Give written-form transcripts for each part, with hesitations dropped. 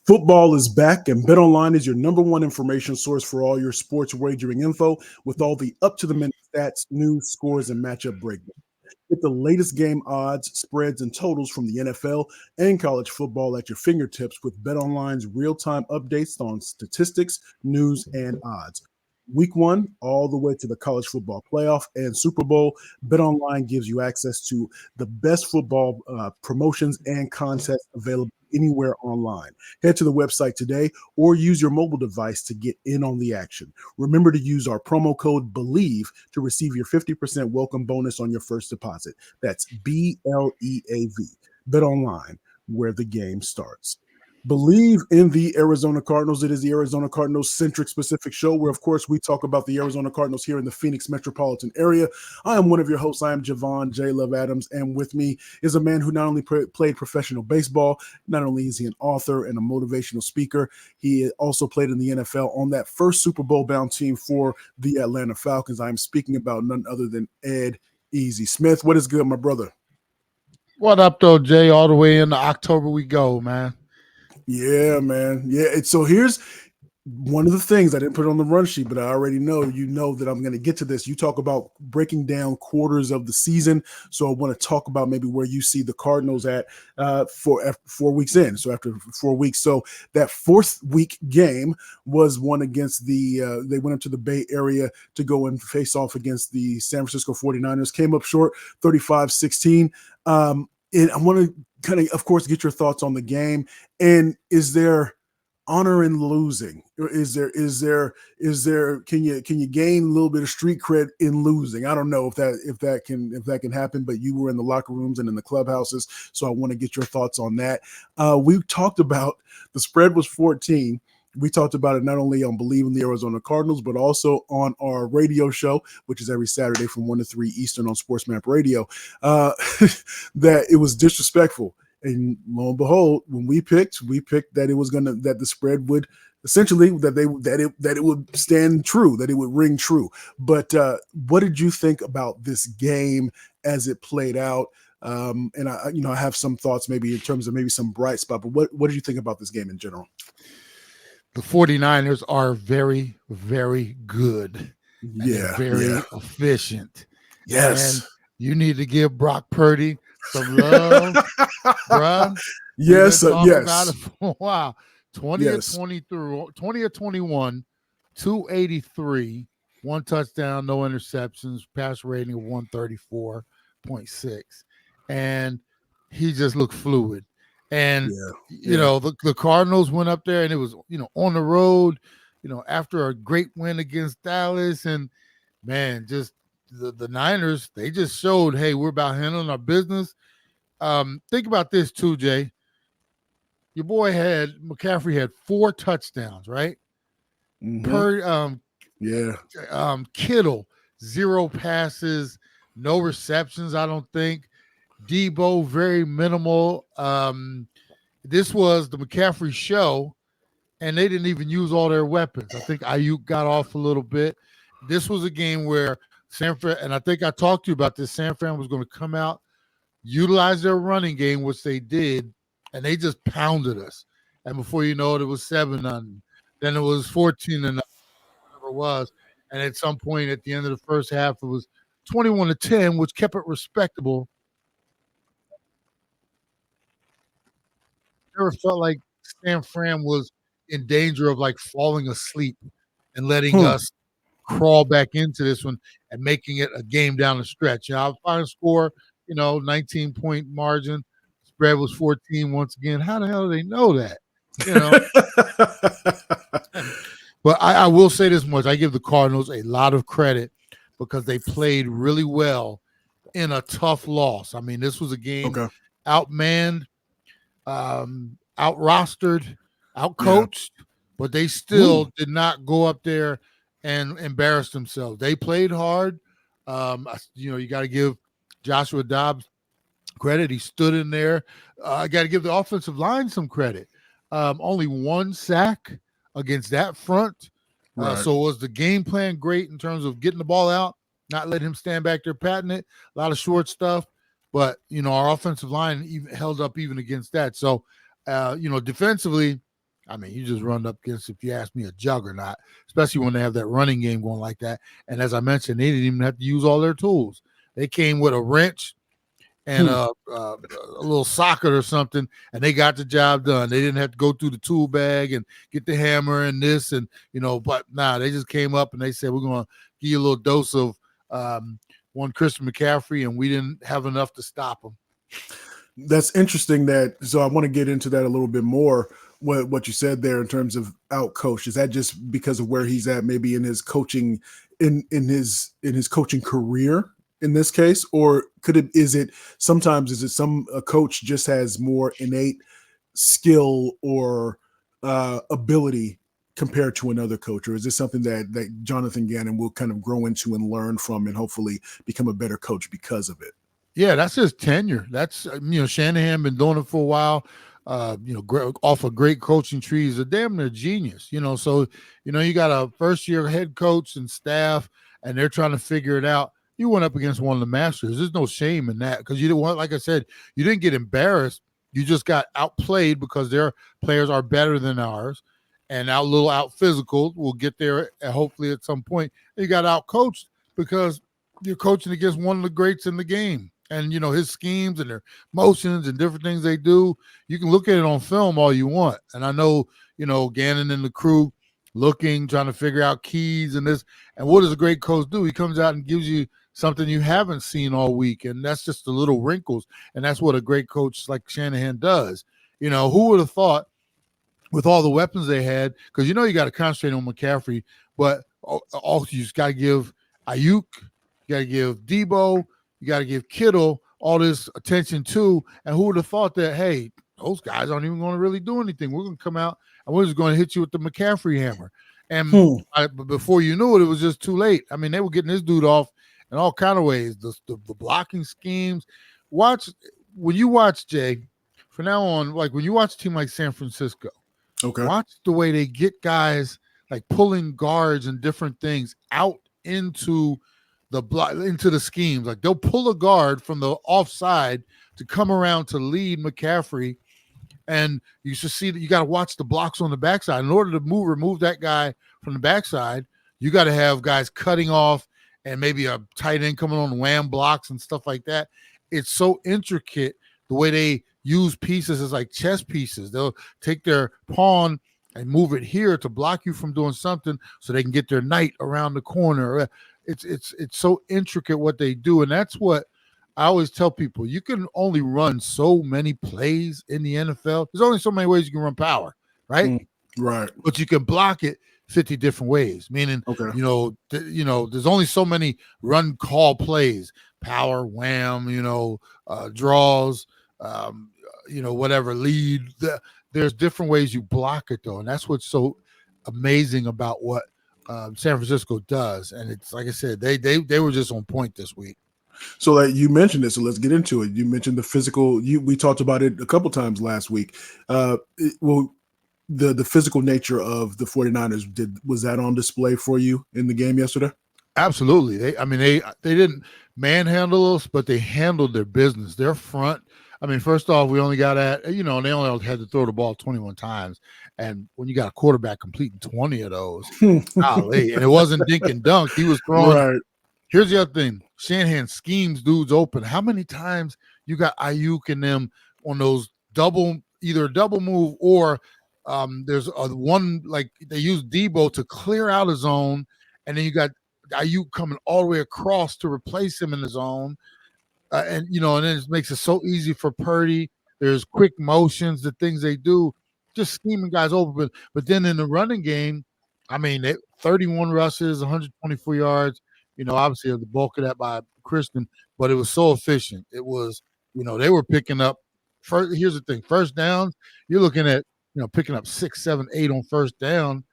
Football is back, and BetOnline is your number one information source for all your sports wagering info with all the up-to-the-minute stats, news, scores, and matchup breakdowns. Get the latest game odds, spreads, and totals from the NFL and college football at your fingertips with BetOnline's real-time updates on statistics, news, and odds. Week 1 all the way to the college football playoff and Super Bowl, BetOnline gives you access to the best football promotions and contests available anywhere online. Head to the website today or use your mobile device to get in on the action. Remember to use our promo code Bleav to receive your 50% welcome bonus on your first deposit. That's BLEAV. BetOnline, where the game starts. Bleav in the Arizona Cardinals. It is the Arizona Cardinals centric specific show where, of course, we talk about the Arizona Cardinals here in the Phoenix metropolitan area. I am one of your hosts. I am Javon J. Love Adams, and with me is a man who not only played professional baseball, not only is he an author and a motivational speaker, he also played in the NFL on that first Super Bowl bound team for the Atlanta Falcons. I am speaking about none other than Ed Easy Smith. What is good, my brother? What up, though, Jay? All the way into October we go, man. Yeah, man. Yeah. So here's one of the things I didn't put on the run sheet, but I already know that I'm going to get to this. You talk about breaking down quarters of the season. So I want to talk about maybe where you see the Cardinals at for 4 weeks in. So after 4 weeks. So that fourth week game was one against they went up to the Bay Area to go and face off against the San Francisco 49ers. Came up short 35-16. And I want to kind of course, get your thoughts on the game. And is there honor in losing? Or is there can you gain a little bit of street cred in losing? I don't know if that can happen, but you were in the locker rooms and in the clubhouses, so I want to get your thoughts on that. We talked about the spread was 14. We talked about it not only on Bleav in the Arizona Cardinals, but also on our radio show, which is every Saturday from 1 to 3 Eastern on SportsMap Radio, that it was disrespectful. And lo and behold, when we picked that that the spread would essentially that it would stand true, that it would ring true. But what did you think about this game as it played out? And I have some thoughts maybe in terms of maybe some bright spot. But what did you think about this game in general? The 49ers are very, very good. And very efficient. Yes. And you need to give Brock Purdy some love, bruh. Yes. About it for a while. 20 or 21, 283, 1 touchdown, no interceptions, pass rating of 134.6. And he just looked fluid. And, the Cardinals went up there and it was, on the road, after a great win against Dallas. And, man, just the Niners, they just showed, hey, we're about handling our business. Think about this too, Jay. Your boy McCaffrey had 4 touchdowns, right? Mm-hmm. Kittle, 0 passes, no receptions, I don't think. Debo, very minimal. This was the McCaffrey show, and they didn't even use all their weapons. I think Ayuk got off a little bit. This was a game where San Fran, and I think I talked to you about this, San Fran was going to come out, utilize their running game, which they did, and they just pounded us. And before you know it, it was 7-0. Then it was 14-0, whatever it was. And at some point at the end of the first half, it was 21-10, which kept it respectable. Never felt like San Fran was in danger of like falling asleep and letting us crawl back into this one and making it a game down the stretch. Final score, 19-point margin. Spread was 14 once again. How the hell do they know that? But I will say this much. I give the Cardinals a lot of credit because they played really well in a tough loss. I mean, this was a game outmanned, out-rostered, out-coached, but they still did not go up there and embarrass themselves. They played hard. You got to give Joshua Dobbs credit. He stood in there. I got to give the offensive line some credit. Only 1 sack against that front. So was the game plan great in terms of getting the ball out, not letting him stand back there patting it, a lot of short stuff. But, our offensive line even held up even against that. So, defensively, I mean, you just run up against, if you ask me, a juggernaut, especially when they have that running game going like that. And as I mentioned, they didn't even have to use all their tools. They came with a wrench and Hmm. a little socket or something, and they got the job done. They didn't have to go through the tool bag and get the hammer and this and But nah, they just came up and they said we're going to give you a little dose of one Christian McCaffrey, and we didn't have enough to stop them. That's interesting. So I want to get into that a little bit more. What you said there in terms of out coach, is that just because of where he's at, maybe in his coaching, in his coaching career in this case, or is it sometimes a coach just has more innate skill or ability compared to another coach, or is this something that Jonathan Gannon will kind of grow into and learn from and hopefully become a better coach because of it? Yeah, that's his tenure. That's Shanahan been doing it for a while. Off a great coaching tree. He's a damn near genius. So you got a first year head coach and staff, and they're trying to figure it out. You went up against one of the masters. There's no shame in that because you didn't want, like I said, you didn't get embarrassed. You just got outplayed because their players are better than ours, and out physical. We'll get there hopefully at some point. You got out coached because you're coaching against one of the greats in the game. And his schemes and their motions and different things they do, you can look at it on film all you want. And I know Gannon and the crew trying to figure out keys and this. And what does a great coach do? He comes out and gives you something you haven't seen all week, and that's just the little wrinkles. And that's what a great coach like Shanahan does. Who would have thought, with all the weapons they had, because you got to concentrate on McCaffrey, but also you just got to give Ayuk, you got to give Debo, you got to give Kittle all this attention too. And who would have thought that, hey, those guys aren't even going to really do anything. We're going to come out and we're just going to hit you with the McCaffrey hammer. And before you knew it was just too late. I mean, they were getting this dude off in all kind of ways. The blocking schemes. When you watch, Jay, from now on, like when you watch a team like San Francisco, Okay. watch the way they get guys like pulling guards and different things out into the schemes. Like they'll pull a guard from the offside to come around to lead McCaffrey, and you should see that you got to watch the blocks on the backside. In order to remove that guy from the backside, you got to have guys cutting off and maybe a tight end coming on wham blocks and stuff like that. It's so intricate the way they use pieces as like chess pieces. They'll take their pawn and move it here to block you from doing something so they can get their knight around the corner. It's so intricate what they do, and that's what I always tell people. You can only run so many plays in the NFL. There's only so many ways you can run power, right? Right. But you can block it 50 different ways. Meaning, Okay. There's only so many run call plays, power, wham, draws, whatever lead. There's different ways you block it though, and that's what's so amazing about what San Francisco does. And it's like I said, they were just on point this week. So like you mentioned it, so let's get into it. You mentioned the physical. We talked about it a couple times last week. The physical nature of the 49ers, was that on display for you in the game yesterday? Absolutely. They didn't manhandle us, but they handled their business. Their front. I mean, first off, we only got they only had to throw the ball 21 times. And when you got a quarterback completing 20 of those, golly, and it wasn't dink and dunk. He was throwing. Right. Here's the other thing. Shanahan schemes dudes open. How many times you got Ayuk and them on those either a double move or there's one, like they use Debo to clear out his zone, and then you got Ayuk coming all the way across to replace him in the zone. And then it makes it so easy for Purdy. There's quick motions, the things they do, just scheming guys over. But then in the running game, 31 rushes, 124 yards. Obviously the bulk of that by Christian, but it was so efficient. It was, they were picking up. Here's the thing: first downs, you're looking at picking up 6, 7, 8 on first down.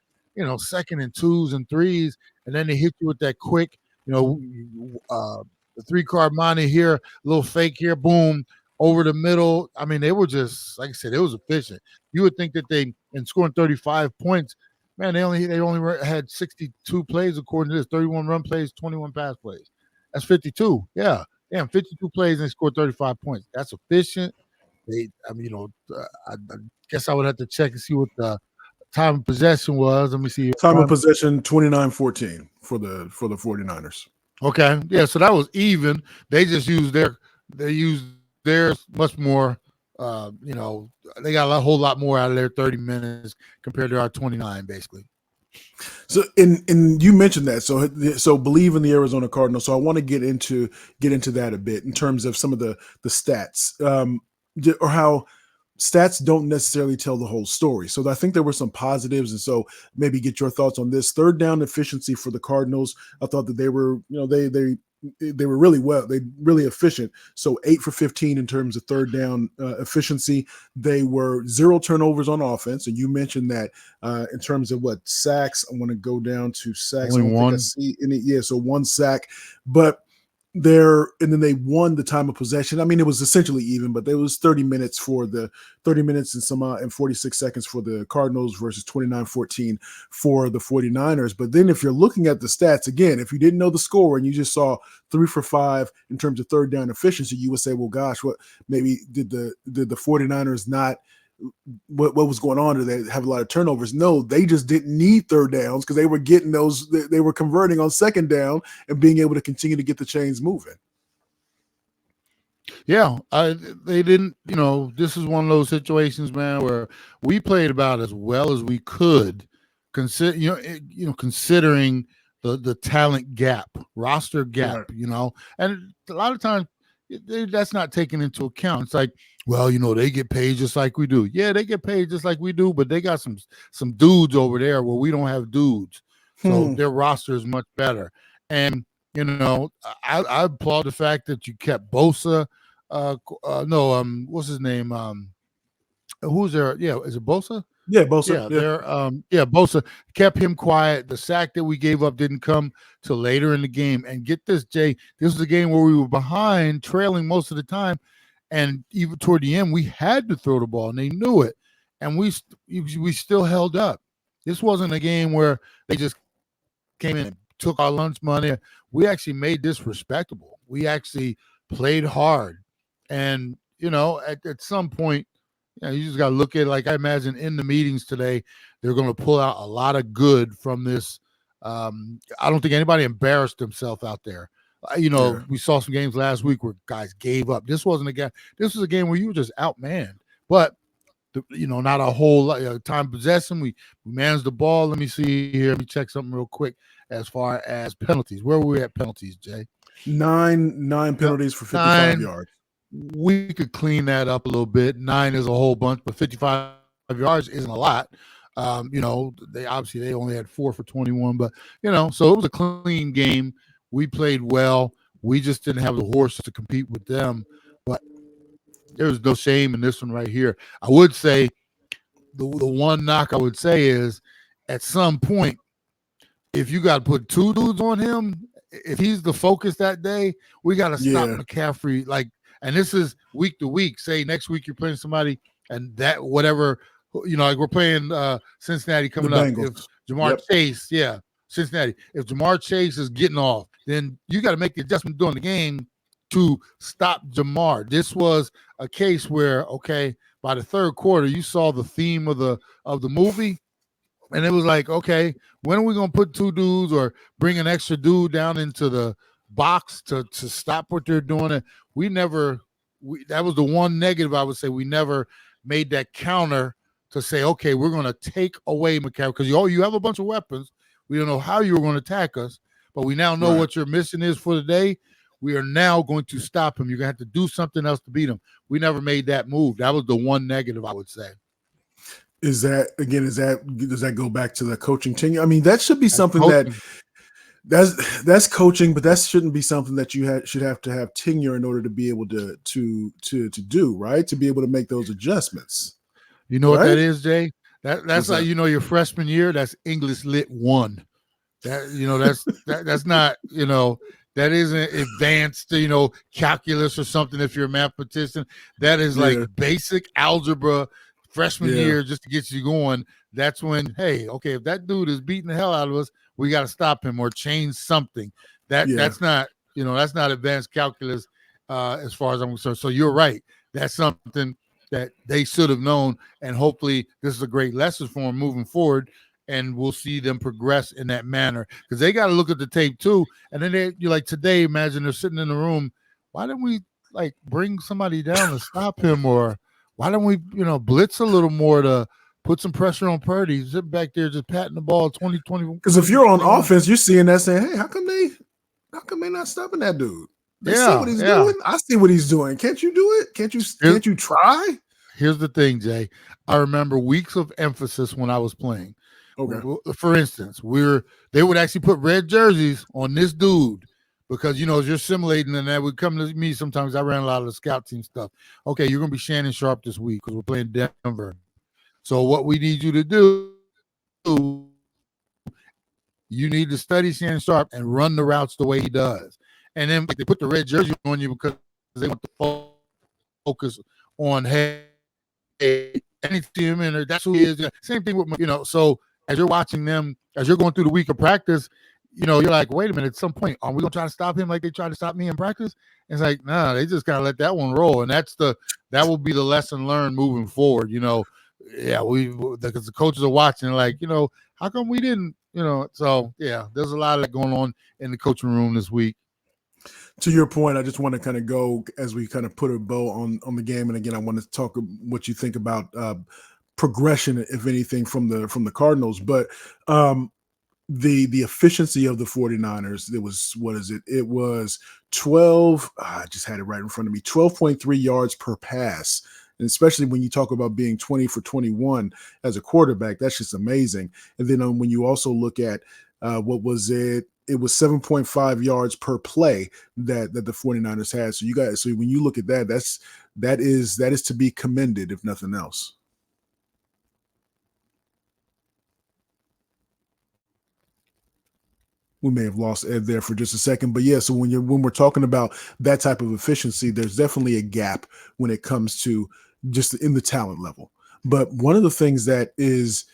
Second and 2s and 3s, and then they hit you with that quick, the 3-card money here, a little fake here, boom, over the middle. I mean, they were just, like I said, it was efficient. You would think that in scoring 35 points, man, they only had 62 plays according to this, 31 run plays, 21 pass plays. That's 52. Yeah. Damn, 52 plays and they scored 35 points. That's efficient. I guess I would have to check and see what the time of possession was. Let me see. Time of possession 29-14 for the 49ers. Okay. Yeah, so that was even. They just used theirs much more. They got whole lot more out of their 30 minutes compared to our 29, basically. So, and you mentioned that. So Bleav in the Arizona Cardinals. So I want to get into that a bit in terms of some of the stats, or how stats don't necessarily tell the whole story. So I think there were some positives, and so maybe get your thoughts on this third down efficiency for the Cardinals. I thought that they were, they were really really efficient. So 8 for 15 in terms of third down efficiency. They were 0 turnovers on offense, and you mentioned that in terms of what sacks. I want to go down to sacks. Only I don't one. think I see any. Yeah, so 1 sack, but and then they won the time of possession. I mean, it was essentially even, but there was 30 minutes and some and 46 seconds for the Cardinals versus 29-14 for the 49ers. But then if you're looking at the stats again, if you didn't know the score and you just saw 3 for 5 in terms of third down efficiency, you would say, well, gosh, what maybe did the 49ers not, what was going on? Did they have a lot of turnovers? No, they just didn't need third downs because they were getting those. They were converting on second down and being able to continue to get the chains moving. Yeah, they didn't. This is one of those situations, man, where we played about as well as we could, considering the talent gap, roster gap, Right. and a lot of times that's not taken into account. It's like, well, they get paid just like we do. Yeah, they get paid just like we do, but they got some dudes over there where we don't have dudes, so their roster is much better. And I applaud the fact that you kept Bosa. What's his name? Who's there? Yeah, is it Bosa? Yeah, Bosa. Yeah, Bosa kept him quiet. The sack that we gave up didn't come till later in the game. And get this, Jay, this was a game where we were behind, trailing most of the time, and even toward the end, we had to throw the ball, and they knew it, and we still held up. This wasn't a game where they just came in and took our lunch money. We actually made this respectable. We actually played hard. And, at some point, you just got to look at it. Like I imagine in the meetings today, they're going to pull out a lot of good from this. I don't think anybody embarrassed themselves out there. We saw some games last week where guys gave up. This wasn't a game. This was a game where you were just outmanned. But, not a whole lot time possession. We managed the ball. Let me see here. Let me check something real quick as far as penalties. Where were we at penalties, Jay? 9 penalties for 55 yards. We could clean that up a little bit. 9 is a whole bunch, but 55 yards isn't a lot. They only had 4 for 21, but so it was a clean game. We played well. We just didn't have the horses to compete with them. But there was no shame in this one right here. I would say the one knock I would say is at some point, if you got to put 2 dudes on him, if he's the focus that day, we got to stop McCaffrey. And this is week to week. Say next week you're playing somebody, and that whatever, like we're playing Cincinnati coming up. If Jamar Chase, Cincinnati. If Jamar Chase is getting off, then you got to make the adjustment during the game to stop Jamar. This was a case where, okay, by the third quarter, you saw the theme of the movie. And it was like, okay, when are we going to put 2 dudes or bring an extra dude down into the box to stop what they're doing? And that was the one negative I would say. We never made that counter to say, okay, we're going to take away McCaffrey because you have a bunch of weapons. We don't know how you were going to attack us, but we now know what your mission is for the day. We are now going to stop him. You're going to have to do something else to beat him. We never made that move. That was the one negative I would say. Does that go back to the coaching tenure? I mean, that should be something that's coaching, but that shouldn't be something that you should have to have tenure in order to be able to do, right? To be able to make those adjustments. You know what that is, Jay? That's like your freshman year. That's English Lit 1. That's not that isn't advanced calculus or something. If you're a mathematician, that is like basic algebra. Freshman year, just to get you going, that's when, hey, okay, if that dude is beating the hell out of us, we got to stop him or change something. That's not, that's not advanced calculus as far as I'm concerned. So you're right. That's something that they should have known, and hopefully this is a great lesson for them moving forward, and we'll see them progress in that manner because they got to look at the tape too. And then you're like today, imagine they're sitting in the room. Why didn't we like bring somebody down to stop him, or why don't we blitz a little more to put some pressure on Purdy? He's sitting back there just patting the ball 2020. Because if you're on offense, you're seeing that saying, hey, how come they not stopping that dude? They see what he's doing. I see what he's doing. Can't you do it? Can't you try? Here's the thing, Jay. I remember weeks of emphasis when I was playing. Okay. For instance, they would actually put red jerseys on this dude because as you're simulating, and that would come to me sometimes. I ran a lot of the scout team stuff. Okay, you're gonna be Shannon Sharp this week because we're playing Denver. So what we need you to do, you need to study Shannon Sharp and run the routes the way he does. And then they put the red jersey on you because they want to focus on, hey, any team in there, that's who he is. Same thing with, so as you're watching them, as you're going through the week of practice, you're like, wait a minute, at some point, are we going to try to stop him like they tried to stop me in practice? And it's like, nah, they just got to let that one roll. And that will be the lesson learned moving forward, Yeah, because the coaches are watching, like, how come we didn't, so yeah, there's a lot of that going on in the coaching room this week. To your point, I just want to kind of go as we kind of put a bow on the game. And again, I want to talk what you think about progression, if anything, from the Cardinals. But the efficiency of the 49ers, it was, what is it? It was 12. I just had it right in front of me. 12.3 yards per pass. And especially when you talk about being 20 for 21 as a quarterback, that's just amazing. And then when you also look at what was it? It was 7.5 yards per play that the 49ers had. So when you look at that, that is to be commended, if nothing else. We may have lost Ed there for just a second, but yeah. So when we're talking about that type of efficiency, there's definitely a gap when it comes to just in the talent level. But one of the things that is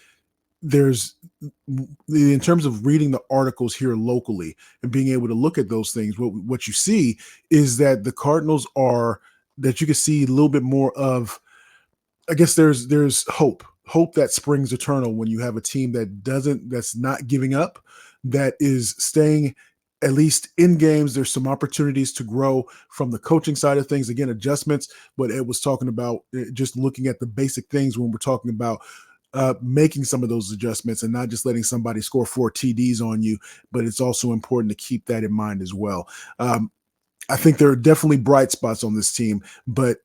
in terms of reading the articles here locally and being able to look at those things, what you see is that the Cardinals that you can see a little bit more of, I guess there's hope that springs eternal when you have a team that's not giving up, that is staying at least in games. There's some opportunities to grow from the coaching side of things. Again, adjustments, but Ed was talking about just looking at the basic things when we're talking about making some of those adjustments and not just letting somebody score 4 TDs on you, but it's also important to keep that in mind as well. I think there are definitely bright spots on this team, but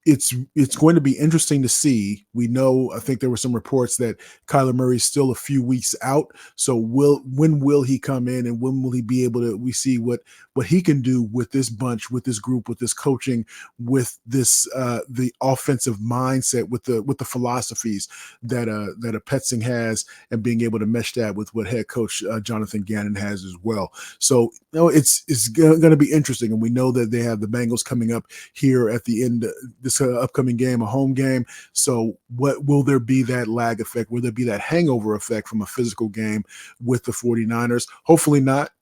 it's going to be interesting to see. We know, I think there were some reports that Kyler Murray's still a few weeks out. So when will he come in, and when will he be able to, we see what he can do with this bunch, with this group, with this coaching, with this the offensive mindset, with the philosophies that a Petzing has, and being able to mesh that with what head coach Jonathan Gannon has as well. So it's going to be interesting, and we know that they have the Bengals coming up here at the end this upcoming game, a home game. So what will there be that lag effect? Will there be that hangover effect from a physical game with the 49ers? Hopefully not.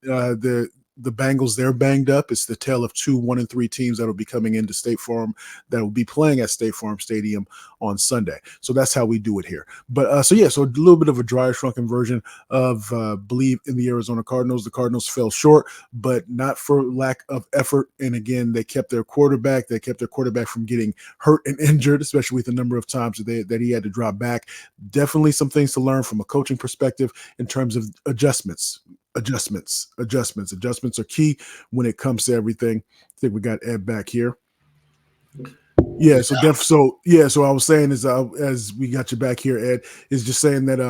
The Bengals, they're banged up. It's the tale of 2 1-3 teams that will be coming into State Farm, that will be playing at State Farm Stadium on Sunday. So that's how we do it here. But so a little bit of a drier, shrunken version of Bleav in the Arizona Cardinals. The Cardinals fell short, but not for lack of effort. And again, they kept their quarterback. They kept their quarterback from getting hurt and injured, especially with the number of times that he had to drop back. Definitely some things to learn from a coaching perspective in terms of adjustments. Adjustments are key when it comes to everything. I think we got Ed back here. Yeah, so I was saying as we got you back here, Ed, is just saying that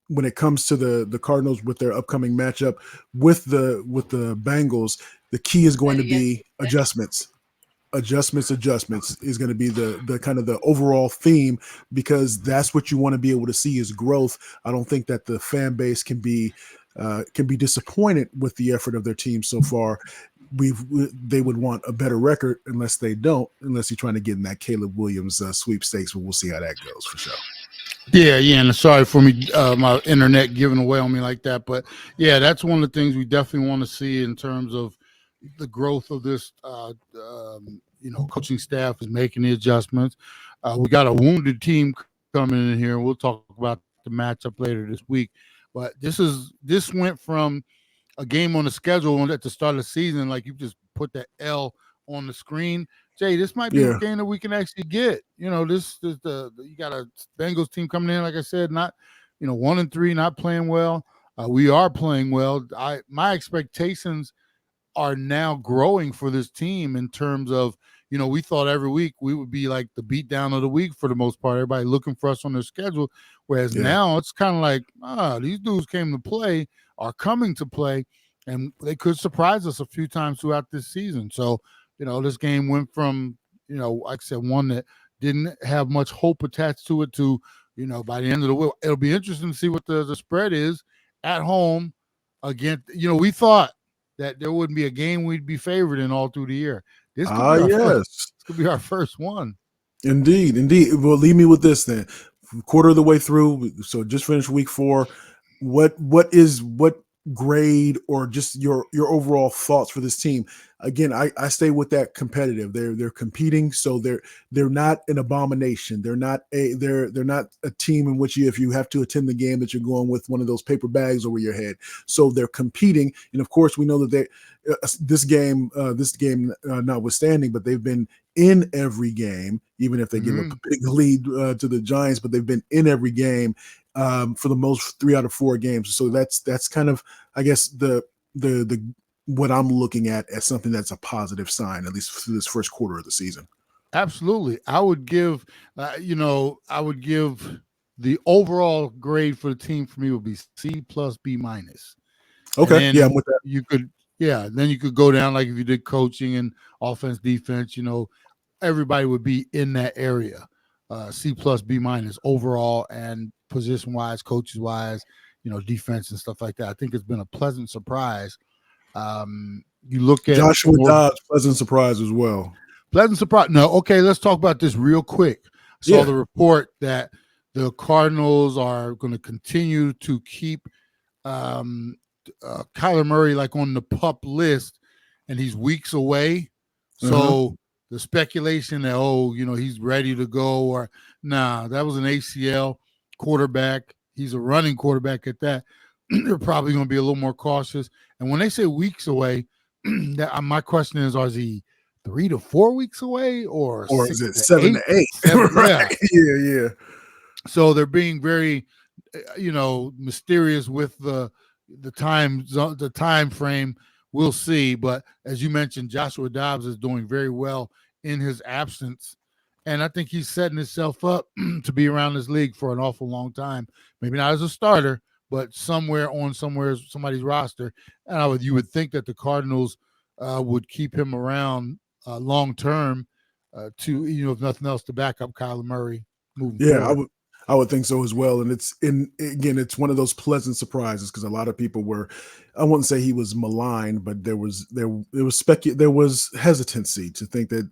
when it comes to the Cardinals with their upcoming matchup with the Bengals, the key is going to be adjustments. Adjustments is going to be the kind of the overall theme, because that's what you want to be able to see is growth. I don't think that the fan base can be disappointed with the effort of their team so far. They would want a better record unless you're trying to get in that Caleb Williams sweepstakes, but we'll see how that goes for sure. Yeah, and sorry for me, my internet giving away on me like that, but yeah, that's one of the things we definitely want to see in terms of the growth of this, coaching staff is making the adjustments. We got a wounded team coming in here. We'll talk about the matchup later this week. But this went from a game on the schedule at the start of the season, like you just put that L on the screen. Jay, this might be a Yeah. game that we can actually get. This is you got a Bengals team coming in, like I said, not 1-3, not playing well. We are playing well. My expectations are now growing for this team in terms of, we thought every week we would be like the beatdown of the week for the most part. Everybody looking for us on their schedule. Whereas now it's kind of like, these dudes came to play, are coming to play, and they could surprise us a few times throughout this season. So, this game went from, like I said, one that didn't have much hope attached to it to, by the end of the week, it'll be interesting to see what the spread is at home against, we thought that there wouldn't be a game we'd be favored in all through the year. This could be our first. This could be our first one. Indeed. Well, leave me with this then. Quarter of the way through, so just finished week 4. What grade or just your overall thoughts for this team? Again, I stay with that competitive. They're competing, so they're not an abomination. They're not a team in which if you have to attend the game that you're going with one of those paper bags over your head. So they're competing, and of course we know that they this game notwithstanding, but they've been in every game, even if they give up a big lead to the Giants, but they've been in every game for the most 3 out of 4 games. So that's kind of, I guess, the what I'm looking at as something that's a positive sign, at least for this first quarter of the season. Absolutely. I would give, the overall grade for the team for me would be C plus B minus. Okay. Yeah, I'm with that. Then you could go down, like if you did coaching and offense, defense, everybody would be in that area. C plus B minus overall and position wise, coaches wise, defense and stuff like that. I think it's been a pleasant surprise. You look at Joshua Dobbs, pleasant surprise as well. Pleasant surprise. No, okay, let's talk about this real quick. I saw the report that the Cardinals are going to continue to keep Kyler Murray like on the PUP list, and he's weeks away. So the speculation that he's ready to go, or that was an ACL quarterback. He's a running quarterback at that. They're probably going to be a little more cautious. And when they say weeks away, my question is he 3 to 4 weeks away, or is it 7 to 8? 7, right. Yeah. So they're being very, mysterious with the time frame. We'll see. But as you mentioned, Joshua Dobbs is doing very well in his absence. And I think he's setting himself up to be around this league for an awful long time. Maybe not as a starter, but somebody's roster. And you would think that the Cardinals would keep him around long term to, if nothing else, to back up Kyler Murray moving forward. I would think so as well. And it's one of those pleasant surprises, because a lot of people were, I wouldn't say he was maligned, but there was hesitancy to think that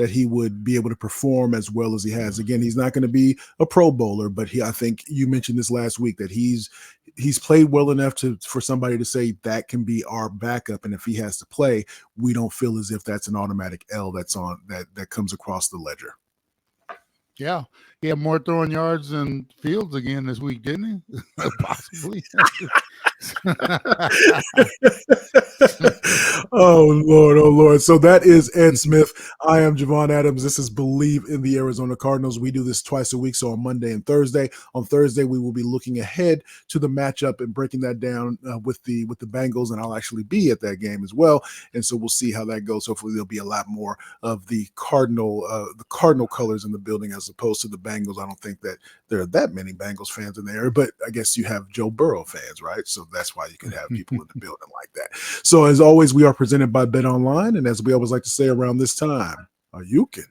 he would be able to perform as well as he has. Again, he's not going to be a Pro Bowler, but I think you mentioned this last week that he's played well enough for somebody to say that can be our backup. And if he has to play, we don't feel as if that's an automatic L that comes across the ledger. Yeah, he had more throwing yards than Fields again this week, didn't he? Possibly. Oh Lord. So that is Ed Smith. I am Javon Adams. This is Bleav in the Arizona Cardinals. We do this twice a week, so on Monday and Thursday. On Thursday, we will be looking ahead to the matchup and breaking that down with the Bengals, and I'll actually be at that game as well. And so we'll see how that goes. Hopefully, there'll be a lot more of the Cardinal colors in the building as opposed to the Bengals. I don't think that there are that many Bengals fans in the area, but I guess you have Joe Burrow fans, right? So that's why you can have people in the building like that. So as always, we are presented by Bet Online, and as we always like to say around this time, you can